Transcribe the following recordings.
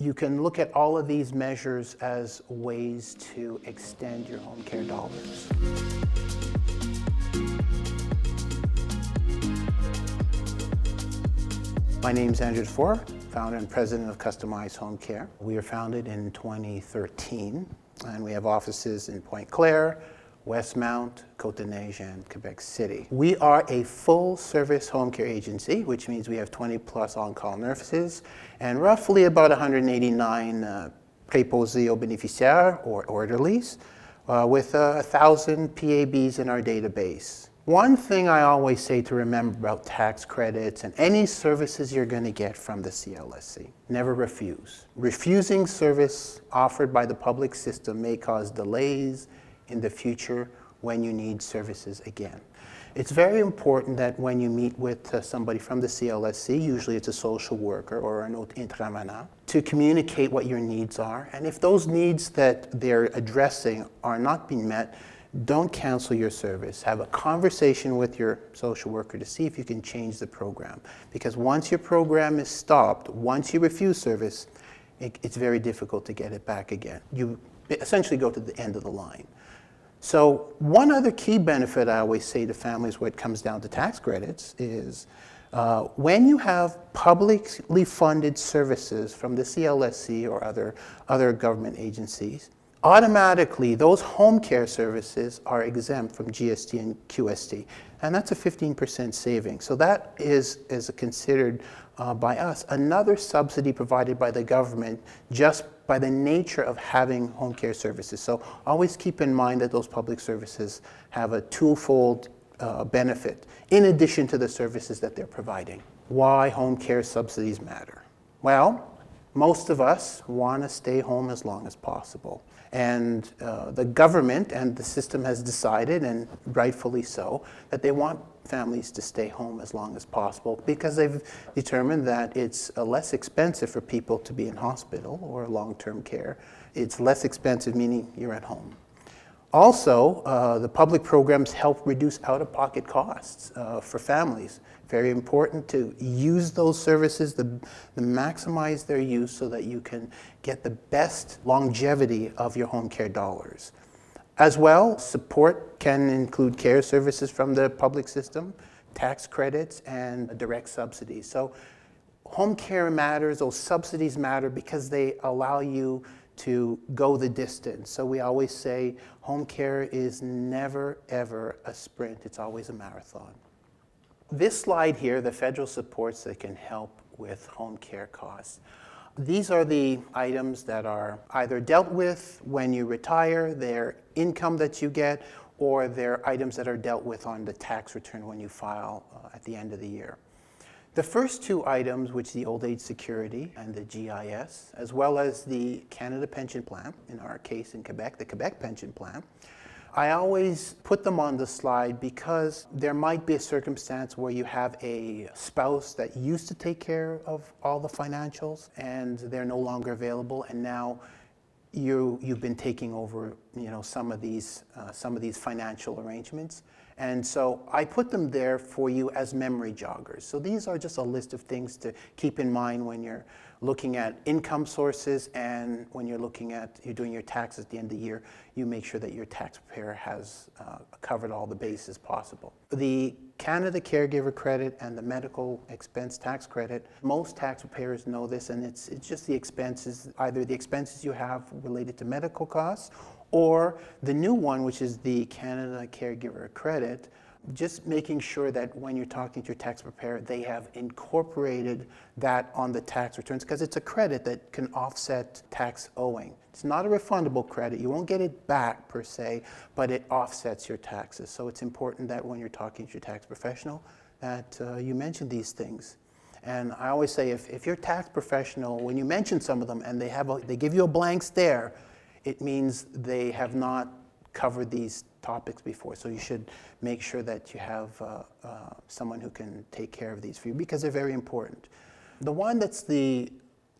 You can look at all of these measures as ways to extend your home care dollars. My name is Andrew Dufour, founder and president of Customized Homecare. We were founded in 2013, and we have offices in Pointe-Claire, Westmount, Côte-des-Neiges, and Quebec City. We are a full-service home care agency, which means we have 20-plus on-call nurses and roughly about 189 préposés aux bénéficiaires, or orderlies, with 1,000 PABs in our database. One thing I always say to remember about tax credits and any services you're going to get from the CLSC, never refuse. Refusing service offered by the public system may cause delays in the future when you need services again. It's very important that when you meet with somebody from the CLSC, usually it's a social worker or an intervenant, to communicate what your needs are. And if those needs that they're addressing are not being met, don't cancel your service. Have a conversation with your social worker to see if you can change the program. Because once your program is stopped, once you refuse service, it's very difficult to get it back again. You essentially go to the end of the line. So one other key benefit I always say to families when it comes down to tax credits is when you have publicly funded services from the CLSC or other government agencies, automatically those home care services are exempt from GST and QST, and that's a 15% saving. So that is considered by us another subsidy provided by the government just by the nature of having home care services. So always keep in mind that those public services have a twofold benefit in addition to the services that they're providing. Why home care subsidies matter? Well, most of us want to stay home as long as possible. And the government and the system has decided, and rightfully so, that they want families to stay home as long as possible because they've determined that it's less expensive for people to be in hospital or long-term care. It's less expensive, meaning you're at home. Also, the public programs help reduce out-of-pocket costs for families. Very important to use those services, to maximize their use so that you can get the best longevity of your home care dollars. As well, support can include care services from the public system, tax credits, and direct subsidies. So home care matters, those subsidies matter because they allow you to go the distance. So we always say home care is never, ever a sprint. It's always a marathon. This slide here, the federal supports that can help with home care costs. These are the items that are either dealt with when you retire, their income that you get, or they're items that are dealt with on the tax return when you file at the end of the year. The first two items, which the Old Age Security and the GIS, as well as the Canada Pension Plan, in our case in Quebec, the Quebec Pension Plan, I always put them on the slide because there might be a circumstance where you have a spouse that used to take care of all the financials and they're no longer available, and now you've been taking over, some of these financial arrangements. And so I put them there for you as memory joggers. So these are just a list of things to keep in mind when you're looking at income sources, and when you're doing your taxes at the end of the year, you make sure that your tax preparer has covered all the bases possible. The Canada Caregiver Credit and the Medical Expense Tax Credit, most tax preparers know this, and it's just the expenses, either the expenses you have related to medical costs, or the new one, which is the Canada Caregiver Credit, just making sure that when you're talking to your tax preparer, they have incorporated that on the tax returns, because it's a credit that can offset tax owing. It's not a refundable credit. You won't get it back per se, but it offsets your taxes. So it's important that when you're talking to your tax professional that you mention these things. And I always say if your tax professional, when you mention some of them and they give you a blank stare, it means they have not covered these topics before. So you should make sure that you have someone who can take care of these for you, because they're very important. The one that's the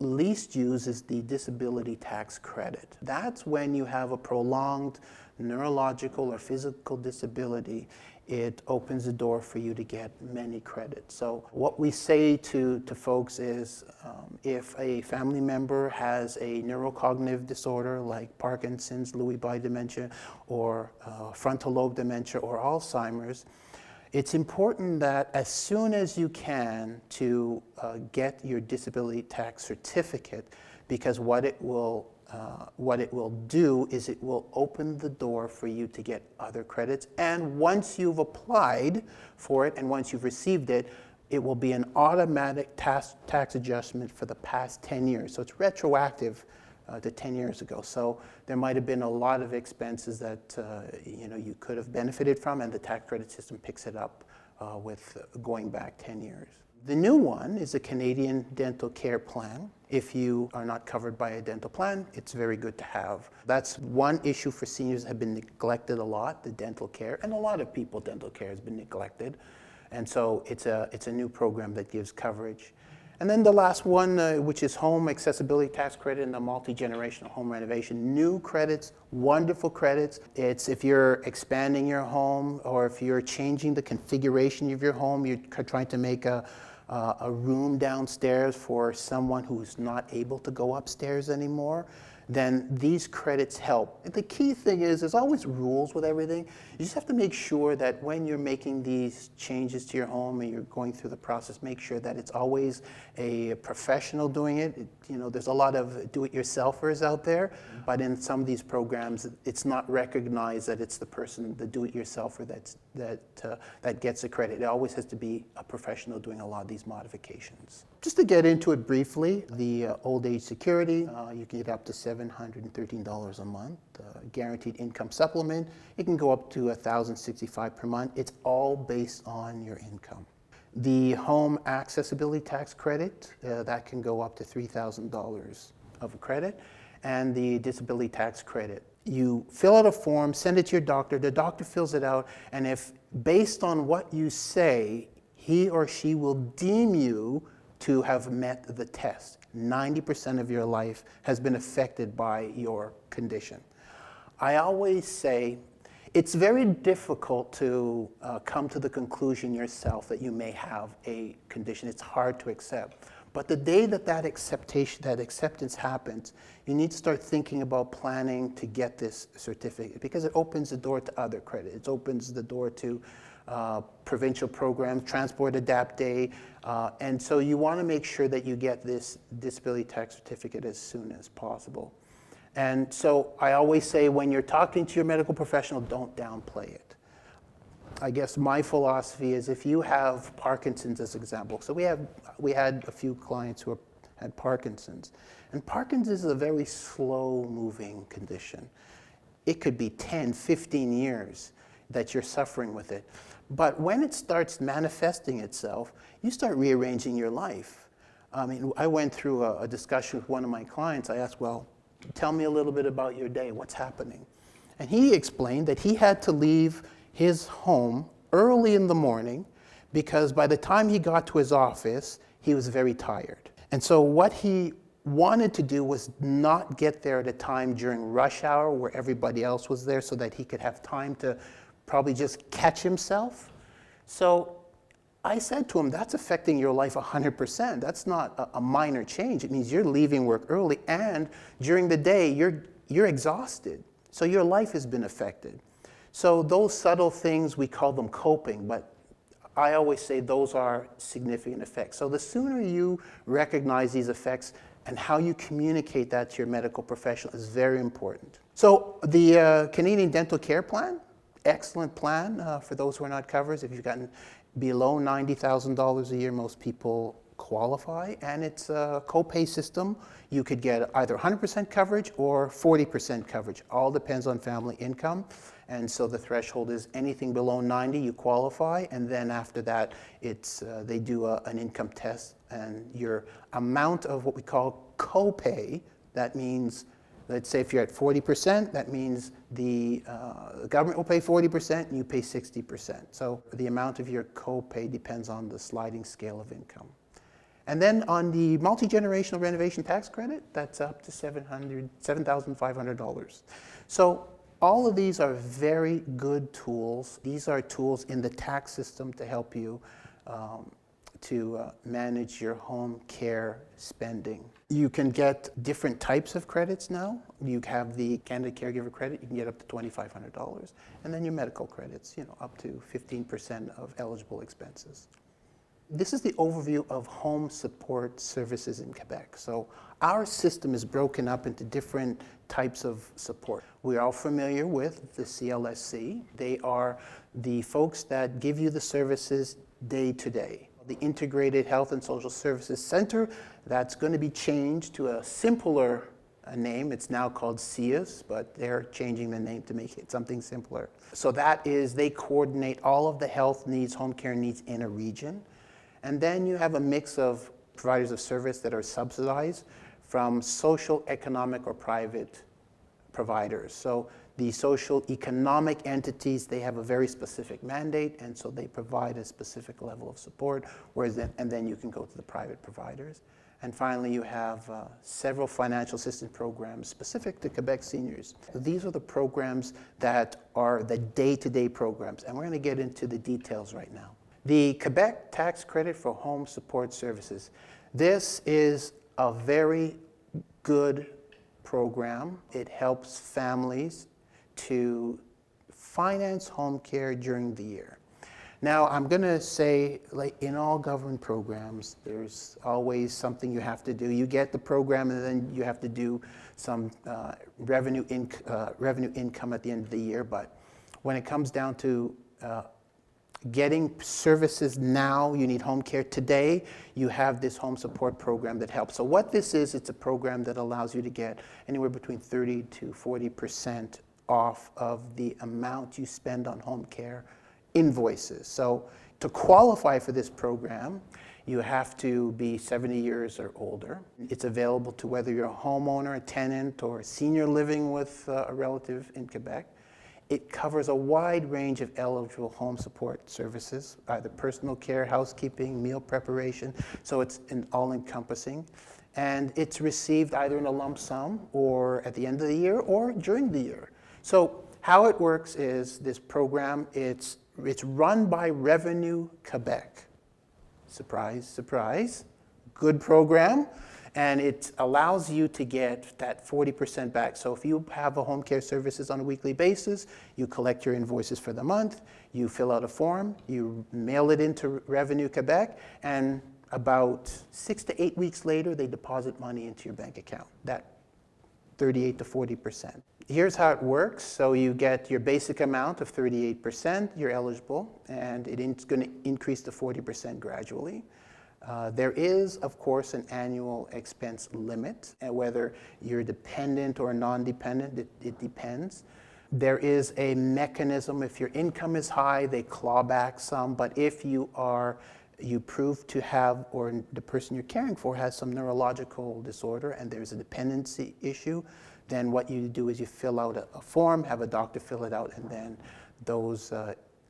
least used is the disability tax credit. That's when you have a prolonged neurological or physical disability it opens the door for you to get many credits. So what we say to folks is if a family member has a neurocognitive disorder like Parkinson's, Lewy body dementia, or frontal lobe dementia, or Alzheimer's, it's important that as soon as you can to get your disability tax certificate, because what it will do is it will open the door for you to get other credits. And once you've applied for it and once you've received it, it will be an automatic tax adjustment for the past 10 years. So it's retroactive to 10 years ago. So there might have been a lot of expenses that you could have benefited from, and the tax credit system picks it up with going back 10 years. The new one is a Canadian dental care plan. If you are not covered by a dental plan, it's very good to have. That's one issue for seniors that have been neglected a lot, the dental care, and a lot of people, dental care has been neglected. And so it's a new program that gives coverage. And then the last one, which is home accessibility tax credit and the multi-generational home renovation. New credits, wonderful credits. It's if you're expanding your home or if you're changing the configuration of your home, you're trying to make a room downstairs for someone who's not able to go upstairs anymore, then these credits help. And the key thing is, there's always rules with everything. You just have to make sure that when you're making these changes to your home and you're going through the process, make sure that it's always a professional doing it. There's a lot of do-it-yourselfers out there, but in some of these programs, it's not recognized that it's the person, the do-it-yourselfer that gets the credit. It always has to be a professional doing a lot of these modifications. Just to get into it briefly, the old age security, you can get up to $713 a month. Guaranteed income supplement, it can go up to $1,065 per month. It's all based on your income. The home accessibility tax credit, that can go up to $3,000 of a credit. And the disability tax credit. You fill out a form, send it to your doctor, the doctor fills it out, and if based on what you say, he or she will deem you to have met the test. 90% of your life has been affected by your condition. I always say it's very difficult to come to the conclusion yourself that you may have a condition. It's hard to accept. But the day that acceptance happens, you need to start thinking about planning to get this certificate, because it opens the door to other credit. It opens the door to provincial programs, Transport Adapt Day, and so you want to make sure that you get this disability tax certificate as soon as possible. And so I always say, when you're talking to your medical professional, don't downplay it. I guess my philosophy is, if you have Parkinson's as an example, so we had a few clients who had Parkinson's, and Parkinson's is a very slow-moving condition. It could be 10, 15 years that you're suffering with it. But when it starts manifesting itself, you start rearranging your life. I mean, I went through a discussion with one of my clients. I asked, well, tell me a little bit about your day. What's happening? And he explained that he had to leave his home early in the morning because by the time he got to his office, he was very tired. And so what he wanted to do was not get there at a time during rush hour where everybody else was there, so that he could have time to probably just catch himself. So I said to him, that's affecting your life 100%. That's not a minor change. It means you're leaving work early, and during the day, you're exhausted. So your life has been affected. So those subtle things, we call them coping, but I always say those are significant effects. So the sooner you recognize these effects and how you communicate that to your medical professional is very important. So the Canadian Dental Care Plan, excellent plan for those who are not covered. If you've gotten below $90,000 a year, most people qualify, and it's a copay system. You could get either 100% coverage or 40% coverage. All depends on family income. And so the threshold is anything below 90, you qualify, and then after that, they do an income test, and your amount of what we call copay, that means, let's say if you're at 40%, that means the government will pay 40% and you pay 60%. So the amount of your copay depends on the sliding scale of income. And then on the multi-generational renovation tax credit, that's up to $7,500. So All of these are very good tools. These are tools in the tax system to help you manage your home care spending. You can get different types of credits now. You have the Canada Caregiver credit, you can get up to $2,500, and then your medical credits, up to 15% of eligible expenses. This is the overview of home support services in Quebec. So our system is broken up into different types of support. We're all familiar with the CLSC. They are the folks that give you the services day to day. The Integrated Health and Social Services Center, that's going to be changed to a simpler name. It's now called CIUS, but they're changing the name to make it something simpler. So that is, they coordinate all of the health needs, home care needs in a region. And then you have a mix of providers of service that are subsidized from social, economic, or private providers. So the social economic entities, they have a very specific mandate, and so they provide a specific level of support, and then you can go to the private providers. And finally, you have several financial assistance programs specific to Quebec seniors. These are the programs that are the day-to-day programs, and we're going to get into the details right now. The Quebec Tax Credit for Home Support Services. This is a very good program. It helps families to finance home care during the year. Now, I'm going to say, like in all government programs, there's always something you have to do. You get the program, and then you have to do some revenue income at the end of the year. But when it comes down to getting services now, you need home care today, you have this home support program that helps. So what this is, it's a program that allows you to get anywhere between 30 to 40% off of the amount you spend on home care invoices. So to qualify for this program, you have to be 70 years or older. It's available to whether you're a homeowner, a tenant, or senior living with a relative in Quebec. It covers a wide range of eligible home support services, either personal care, housekeeping, meal preparation, so it's all-encompassing. And it's received either in a lump sum or at the end of the year or during the year. So how it works is this program, it's run by Revenue Quebec. Surprise, surprise. Good program. And it allows you to get that 40% back. So if you have a home care services on a weekly basis, you collect your invoices for the month, you fill out a form, you mail it into Revenue Quebec, and about 6 to 8 weeks later, they deposit money into your bank account, that 38 to 40%. Here's how it works. So you get your basic amount of 38%, you're eligible, and it's going to increase to 40% gradually. There is, of course, an annual expense limit, and whether you're dependent or non-dependent, it depends. There is a mechanism. If your income is high, they claw back some, but if you prove to have, or the person you're caring for has some neurological disorder and there's a dependency issue, then what you do is you fill out a form, have a doctor fill it out, and then those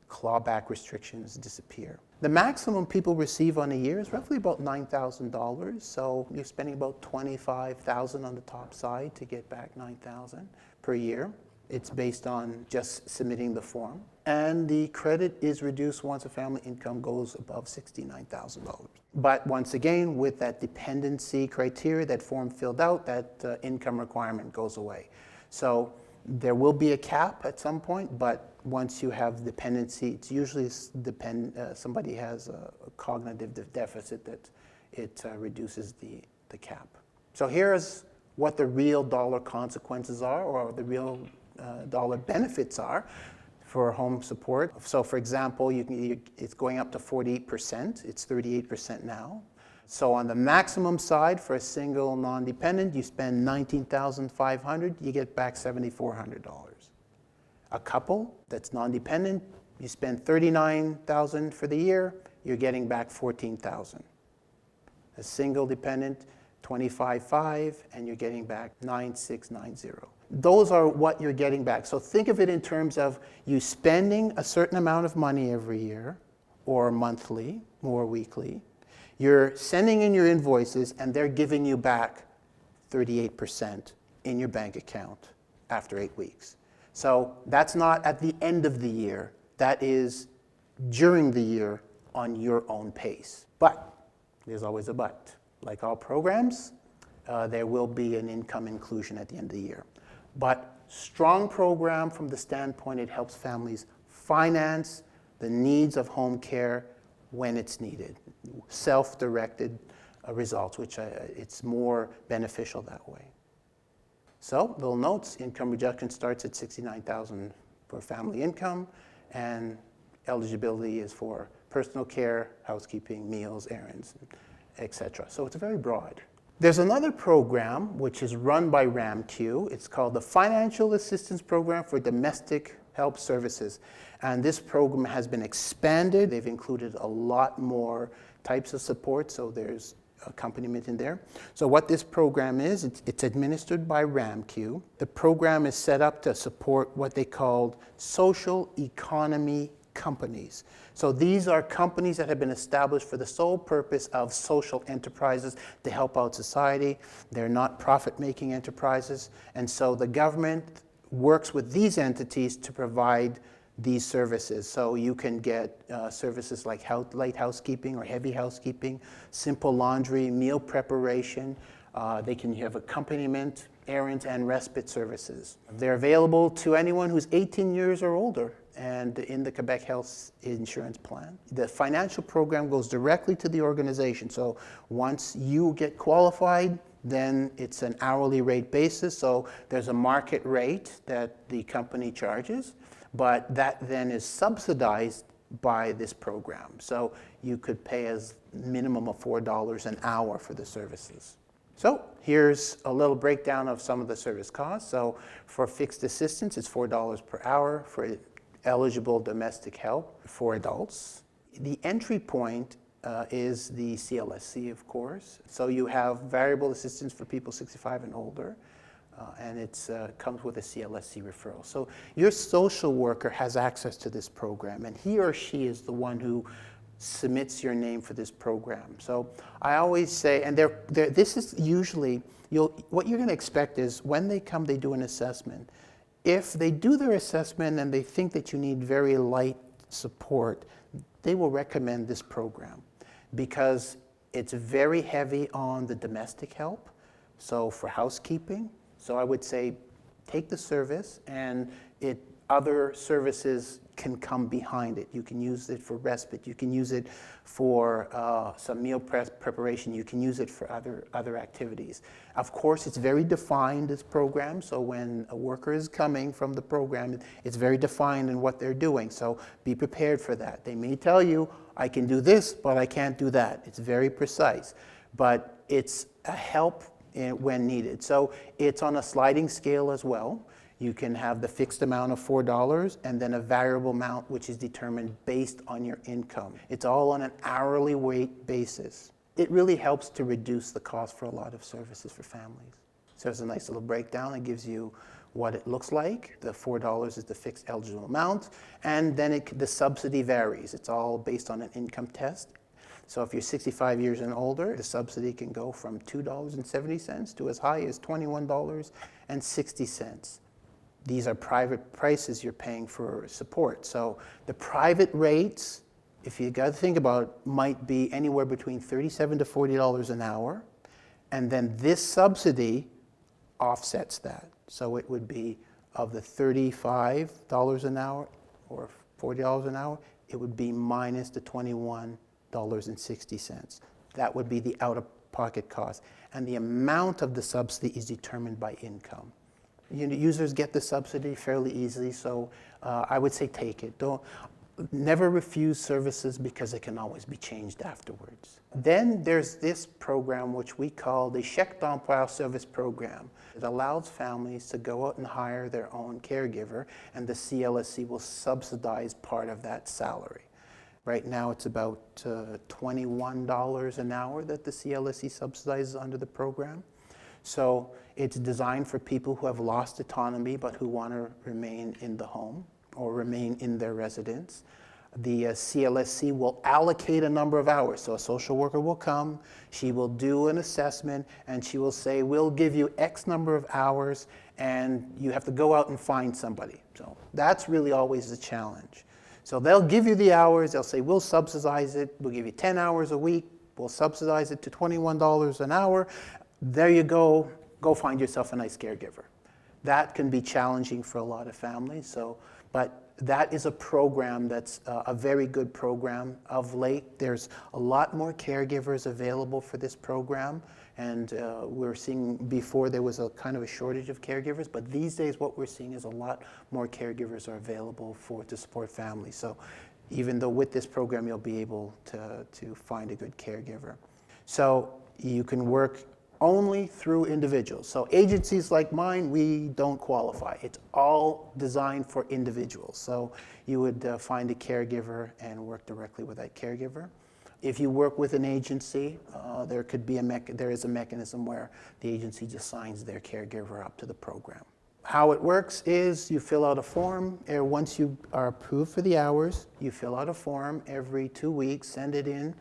clawback restrictions disappear. The maximum people receive on a year is roughly about $9,000, so you're spending about $25,000 on the top side to get back $9,000 per year. It's based on just submitting the form. And the credit is reduced once a family income goes above $69,000. But once again, with that dependency criteria, that form filled out, that income requirement goes away. So there will be a cap at some point, but once you have dependency, it's usually somebody has a cognitive deficit that it reduces the cap. So here's what the real dollar consequences are, or the real dollar benefits are for home support. So for example, it's going up to 48%, it's 38% now. So on the maximum side, for a single non-dependent, you spend $19,500, you get back $7,400. A couple that's non-dependent, you spend $39,000 for the year, you're getting back $14,000. A single dependent, $25,500, and you're getting back $9,690. Those are what you're getting back. So think of it in terms of you spending a certain amount of money every year, or monthly, or weekly. You're sending in your invoices, and they're giving you back 38% in your bank account after 8 weeks. So that's not at the end of the year. That is during the year on your own pace. But there's always a but. Like all programs, there will be an income inclusion at the end of the year. But strong program from the standpoint it helps families finance the needs of home care when it's needed. Self-directed results, which it's more beneficial that way. So, little notes, income reduction starts at $69,000 for family income, and eligibility is for personal care, housekeeping, meals, errands, etc. So it's very broad. There's another program which is run by RAMQ. It's called the Financial Assistance Program for Domestic Help Services. And this program has been expanded. They've included a lot more types of support, so there's accompaniment in there. So what this program is, it's administered by RAMQ. The program is set up to support what they called social economy companies. So these are companies that have been established for the sole purpose of social enterprises to help out society. They're not profit-making enterprises, and so the government works with these entities to provide these services. So you can get services like light housekeeping or heavy housekeeping, simple laundry, meal preparation. They can have accompaniment, errands, and respite services. They're available to anyone who's 18 years or older and in the Quebec Health Insurance Plan. The financial program goes directly to the organization. So once you get qualified, then it's an hourly rate basis. So there's a market rate that the company charges, but that then is subsidized by this program. So you could pay as minimum of $4 an hour for the services. So here's a little breakdown of some of the service costs. So for fixed assistance, it's $4 per hour for eligible domestic help for adults. The entry point is the CLSC, of course. So you have variable assistance for people 65 and older, and it comes with a CLSC referral. So your social worker has access to this program, and he or she is the one who submits your name for this program. So I always say, and this is usually, what you're going to expect is when they come, they do an assessment. If they do their assessment and they think that you need very light support, they will recommend this program because it's very heavy on the domestic help. So for housekeeping, so I would say take the service and other services can come behind it. You can use it for respite. You can use it for some meal preparation. You can use it for other activities. Of course, it's very defined, this program. So when a worker is coming from the program, it's very defined in what they're doing. So be prepared for that. They may tell you, I can do this, but I can't do that. It's very precise. But it's a help when needed. So it's on a sliding scale as well. You can have the fixed amount of $4 and then a variable amount which is determined based on your income. It's all on an hourly rate basis. It really helps to reduce the cost for a lot of services for families. So there's a nice little breakdown. It gives you what it looks like. The $4 is the fixed eligible amount, and then the subsidy varies. It's all based on an income test. So if you're 65 years and older, the subsidy can go from $2.70 to as high as $21.60. These are private prices you're paying for support. So the private rates, if you got to think about it, might be anywhere between $37 to $40 an hour. And then this subsidy offsets that. So it would be of the $35 an hour or $40 an hour, it would be minus the $21.60. That would be the out-of-pocket cost. And the amount of the subsidy is determined by income. Users get the subsidy fairly easily, so I would say take it. Never refuse services because it can always be changed afterwards. Then there's this program which we call the Chèque d'Emploi Service Program. It allows families to go out and hire their own caregiver, and the CLSC will subsidize part of that salary. Right now it's about $21 an hour that the CLSC subsidizes under the program. So it's designed for people who have lost autonomy but who want to remain in the home or remain in their residence. The CLSC will allocate a number of hours. So a social worker will come, she will do an assessment, and she will say, we'll give you X number of hours, and you have to go out and find somebody. So that's really always the challenge. So they'll give you the hours, they'll say, we'll subsidize it, we'll give you 10 hours a week, we'll subsidize it to $21 an hour. There you go find yourself a nice caregiver. That can be challenging for a lot of families, but that is a program that's a very good program. Of late, there's a lot more caregivers available for this program, and we're seeing, before there was a kind of a shortage of caregivers, but these days what we're seeing is a lot more caregivers are available to support families. So even though with this program you'll be able to find a good caregiver. So you can work only through individuals. So agencies like mine, we don't qualify. It's all designed for individuals. So you would find a caregiver and work directly with that caregiver. If you work with an agency, there is a mechanism where the agency just signs their caregiver up to the program. How it works is you fill out a form. Once you are approved for the hours, you fill out a form every 2 weeks, send it in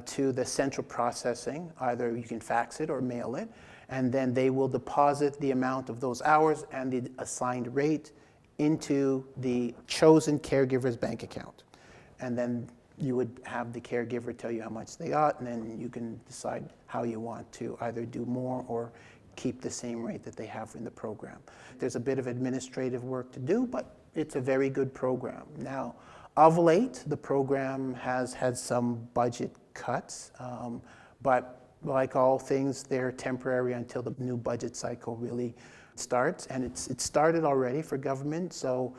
to the central processing. Either you can fax it or mail it, and then they will deposit the amount of those hours and the assigned rate into the chosen caregiver's bank account. And then you would have the caregiver tell you how much they got, and then you can decide how you want to either do more or keep the same rate that they have in the program. There's a bit of administrative work to do, but it's a very good program. Now, of late, the program has had some budget cuts, but like all things, they're temporary until the new budget cycle really starts, and it started already for government, so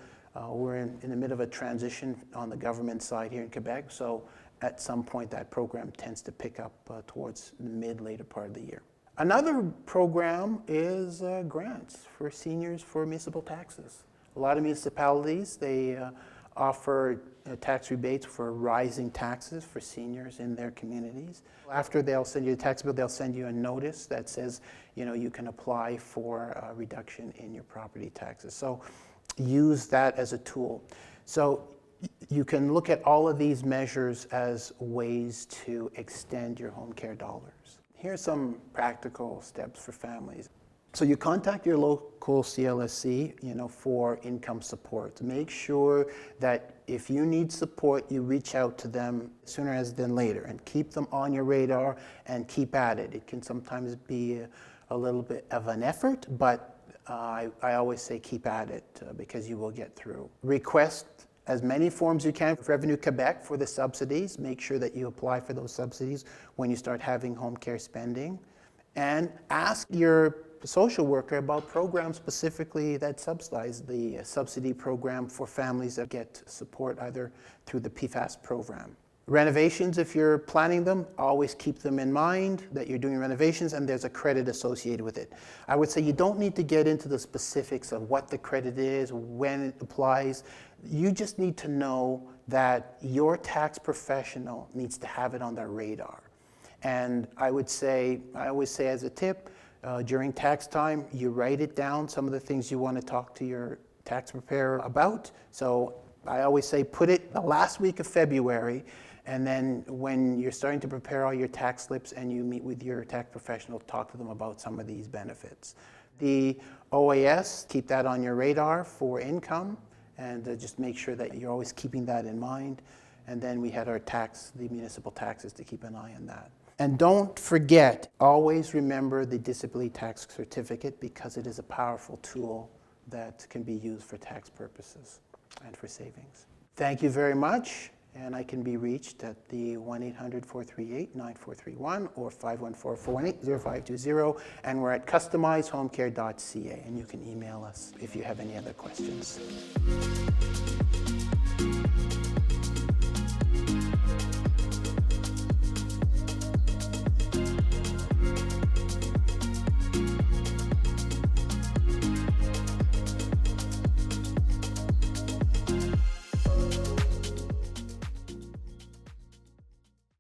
we're in the middle of a transition on the government side here in Quebec, so at some point that program tends to pick up towards the later part of the year. Another program is grants for seniors for municipal taxes. A lot of municipalities, they offer tax rebates for rising taxes for seniors in their communities. After they'll send you a tax bill, they'll send you a notice that says, you can apply for a reduction in your property taxes. So use that as a tool. So you can look at all of these measures as ways to extend your home care dollars. Here's some practical steps for families. So you contact your local CLSC, for income support. Make sure that if you need support, you reach out to them sooner rather than later, and keep them on your radar and keep at it. It can sometimes be a little bit of an effort, but I always say keep at it because you will get through. Request as many forms you can for Revenue Quebec for the subsidies. Make sure that you apply for those subsidies when you start having home care spending. And ask your social worker about programs specifically that subsidize, the subsidy program for families that get support either through the PFAS program. Renovations, if you're planning them, always keep them in mind that you're doing renovations and there's a credit associated with it. I would say you don't need to get into the specifics of what the credit is, when it applies. You just need to know that your tax professional needs to have it on their radar. And I always say as a tip, during tax time, you write it down, some of the things you want to talk to your tax preparer about. So I always say put it the last week of February, and then when you're starting to prepare all your tax slips and you meet with your tax professional, talk to them about some of these benefits. The OAS, keep that on your radar for income, and just make sure that you're always keeping that in mind. And then we had our the municipal taxes, to keep an eye on that. And don't forget, always remember the disability tax certificate, because it is a powerful tool that can be used for tax purposes and for savings. Thank you very much, and I can be reached at the 1-800-438-9431 or 514-418-0520, and we're at customizedhomecare.ca, and you can email us if you have any other questions.